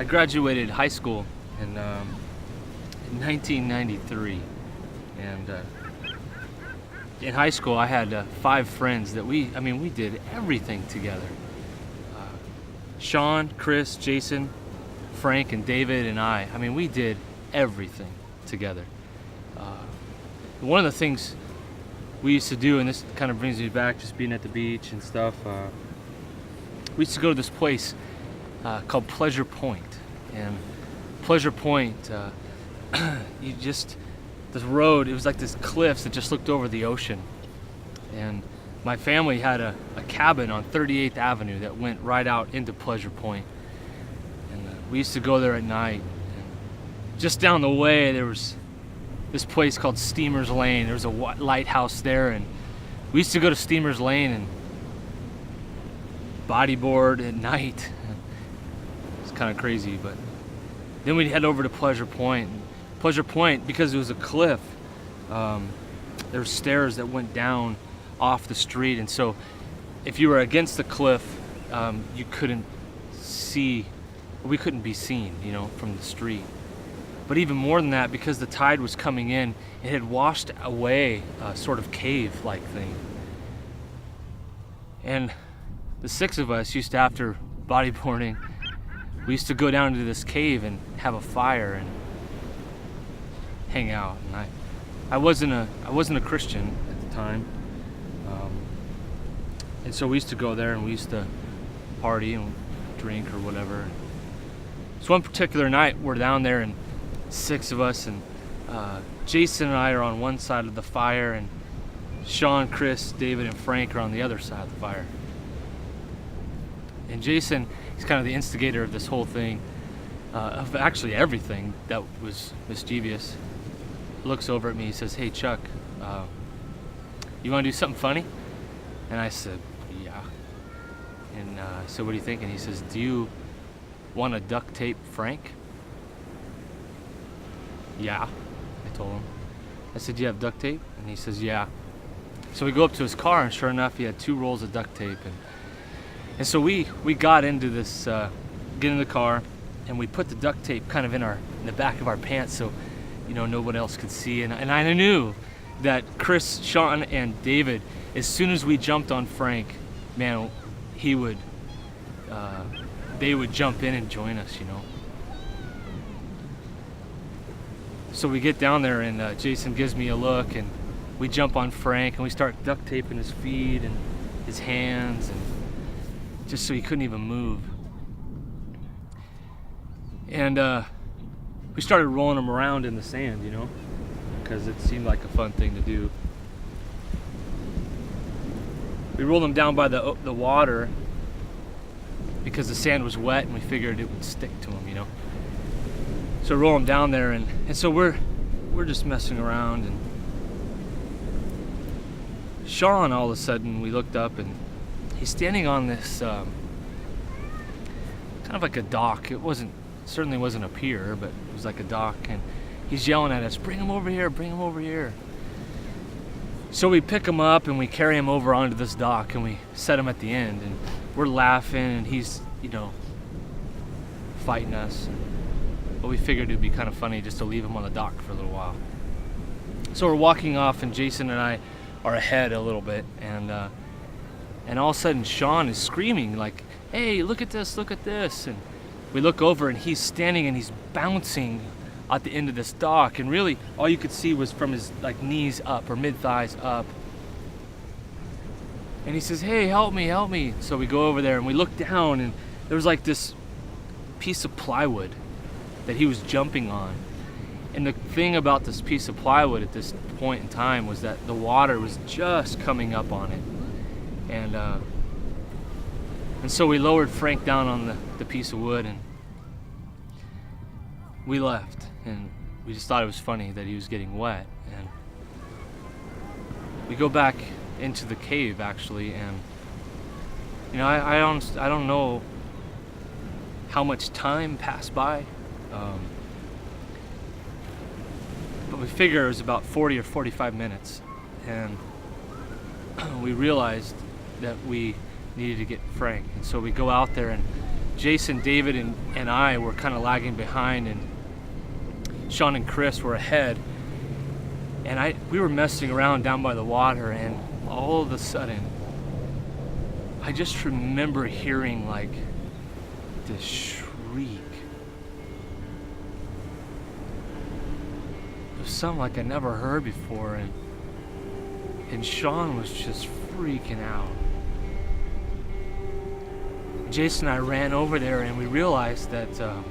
I graduated high school in 1993, and in high school I had 5 friends that we did everything together. Sean, Chris, Jason, Frank, and David and we did everything together. One of the things we used to do, and this kind of brings me back just being at the beach and stuff, we used to go to this place called Pleasure Point. And Pleasure Point, this road, it was like this cliffs that just looked over the ocean. And my family had a cabin on 38th Avenue that went right out into Pleasure Point. And we used to go there at night. And just down the way, there was this place called Steamer's Lane. There was a lighthouse there, and we used to go to Steamer's Lane and bodyboard at night. It's kind of crazy, but then we'd head over to Pleasure Point. Pleasure Point, because it was a cliff, there were stairs that went down off the street, and so if you were against the cliff, you couldn't see, we couldn't be seen, from the street. But even more than that, because the tide was coming in, it had washed away a sort of cave-like thing. And the 6 of us used to, after bodyboarding, we used to go down to this cave and have a fire and hang out. And I wasn't a Christian at the time, and so we used to go there and we used to party and drink or whatever. So one particular night, we're down there and 6 of us, and Jason and I are on one side of the fire, and Sean, Chris, David, and Frank are on the other side of the fire. And Jason, he's kind of the instigator of this whole thing, of actually everything that was mischievous. Looks over at me, he says, "Hey Chuck, you want to do something funny?" And I said, "Yeah." And I said, "What do you think?" And he says, "Do you want to duct tape Frank?" "Yeah," I told him. I said, "Do you have duct tape?" And he says, "Yeah." So we go up to his car, and sure enough, he had 2 rolls of duct tape. And so we got into this, get in the car, and we put the duct tape kind of in the back of our pants, so no one else could see. And I knew that Chris, Sean, and David, as soon as we jumped on Frank, man, they would jump in and join us, So we get down there, and Jason gives me a look, and we jump on Frank, and we start duct taping his feet and his hands, and just so he couldn't even move. And we started rolling him around in the sand, because it seemed like a fun thing to do. We rolled him down by the water because the sand was wet, and we figured it would stick to him, So roll him down there, and so we're just messing around, and Sean, all of a sudden, we looked up, and he's standing on this kind of like a dock. It certainly wasn't a pier, but it was like a dock, and he's yelling at us, "Bring him over here, bring him over here." So we pick him up and we carry him over onto this dock, and we set him at the end, and we're laughing, and he's fighting us. But we figured it'd be kind of funny just to leave him on the dock for a little while. So we're walking off, and Jason and I are ahead a little bit, and all of a sudden Sean is screaming like, "Hey, look at this, look at this." And we look over, and he's standing and he's bouncing at the end of this dock, and really all you could see was from his knees up, or mid-thighs up. And he says, "Hey, help me, help me." So we go over there and we look down, and there was like this piece of plywood that he was jumping on. And the thing about this piece of plywood at this point in time was that the water was just coming up on it. And so we lowered Frank down on the piece of wood, and we left. And we just thought it was funny that he was getting wet. And we go back into the cave, actually, and I don't know how much time passed by, but we figure it was about 40 or 45 minutes, and we realized that we needed to get Frank. And so we go out there, and Jason, David, and I were kind of lagging behind, and Sean and Chris were ahead. And we were messing around down by the water, and all of a sudden, I just remember hearing like this shriek. It was something like I never heard before, and Sean was just freaking out. Jason and I ran over there, and we realized that the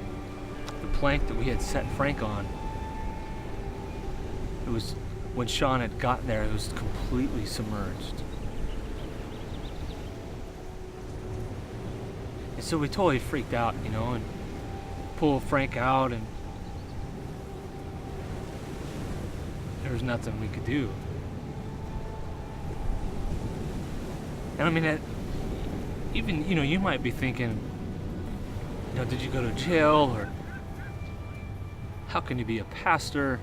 plank that we had set Frank on, it was, when Sean had gotten there, it was completely submerged. And so we totally freaked out, and pulled Frank out, and there was nothing we could do. And I mean, even, you might be thinking, did you go to jail, or how can you be a pastor?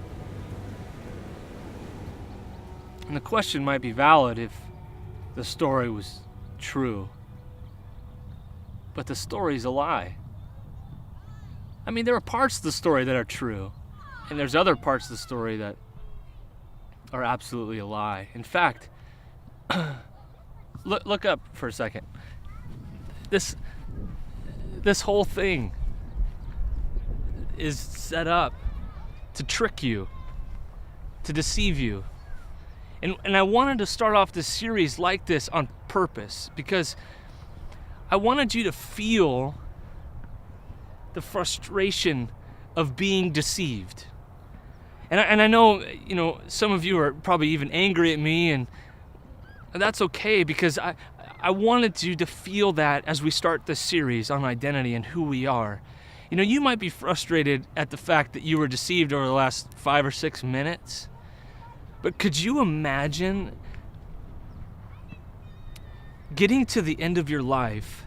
And the question might be valid if the story was true. But the story's a lie. I mean, there are parts of the story that are true, and there's other parts of the story that are absolutely a lie. In fact, look up for a second. This whole thing is set up to trick you, to deceive you. And I wanted to start off this series like this on purpose, because I wanted you to feel the frustration of being deceived. And I know, some of you are probably even angry at me, and that's okay, because I wanted you to feel that as we start this series on identity and who we are. You might be frustrated at the fact that you were deceived over the last 5 or 6 minutes, but could you imagine getting to the end of your life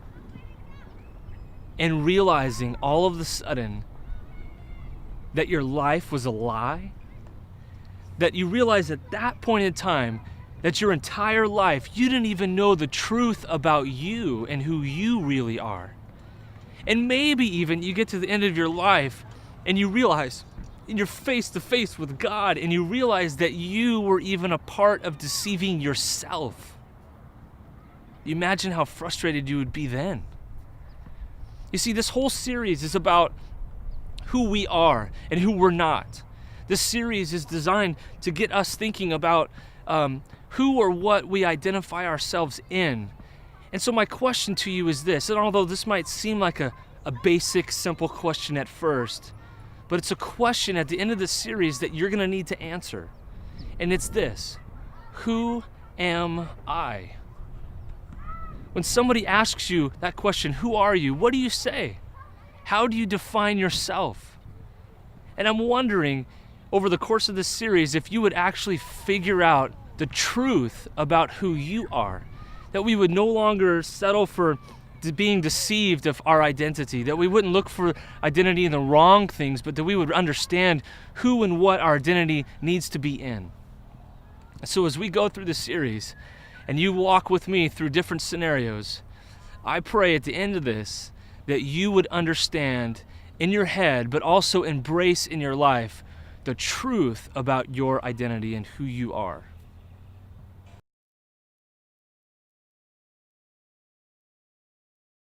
and realizing all of a sudden that your life was a lie? That you realize at that point in time that your entire life, you didn't even know the truth about you and who you really are. And maybe even you get to the end of your life and you realize, and you're face to face with God, and you realize that you were even a part of deceiving yourself. You imagine how frustrated you would be then. You see, this whole series is about who we are and who we're not. This series is designed to get us thinking about who or what we identify ourselves in. And so my question to you is this, and although this might seem like a basic, simple question at first, but it's a question at the end of the series that you're going to need to answer. And it's this: who am I? When somebody asks you that question, who are you? What do you say? How do you define yourself? And I'm wondering, over the course of this series, if you would actually figure out the truth about who you are, that we would no longer settle for being deceived of our identity, that we wouldn't look for identity in the wrong things, but that we would understand who and what our identity needs to be in. So as we go through this series, and you walk with me through different scenarios, I pray at the end of this that you would understand in your head, but also embrace in your life, the truth about your identity and who you are.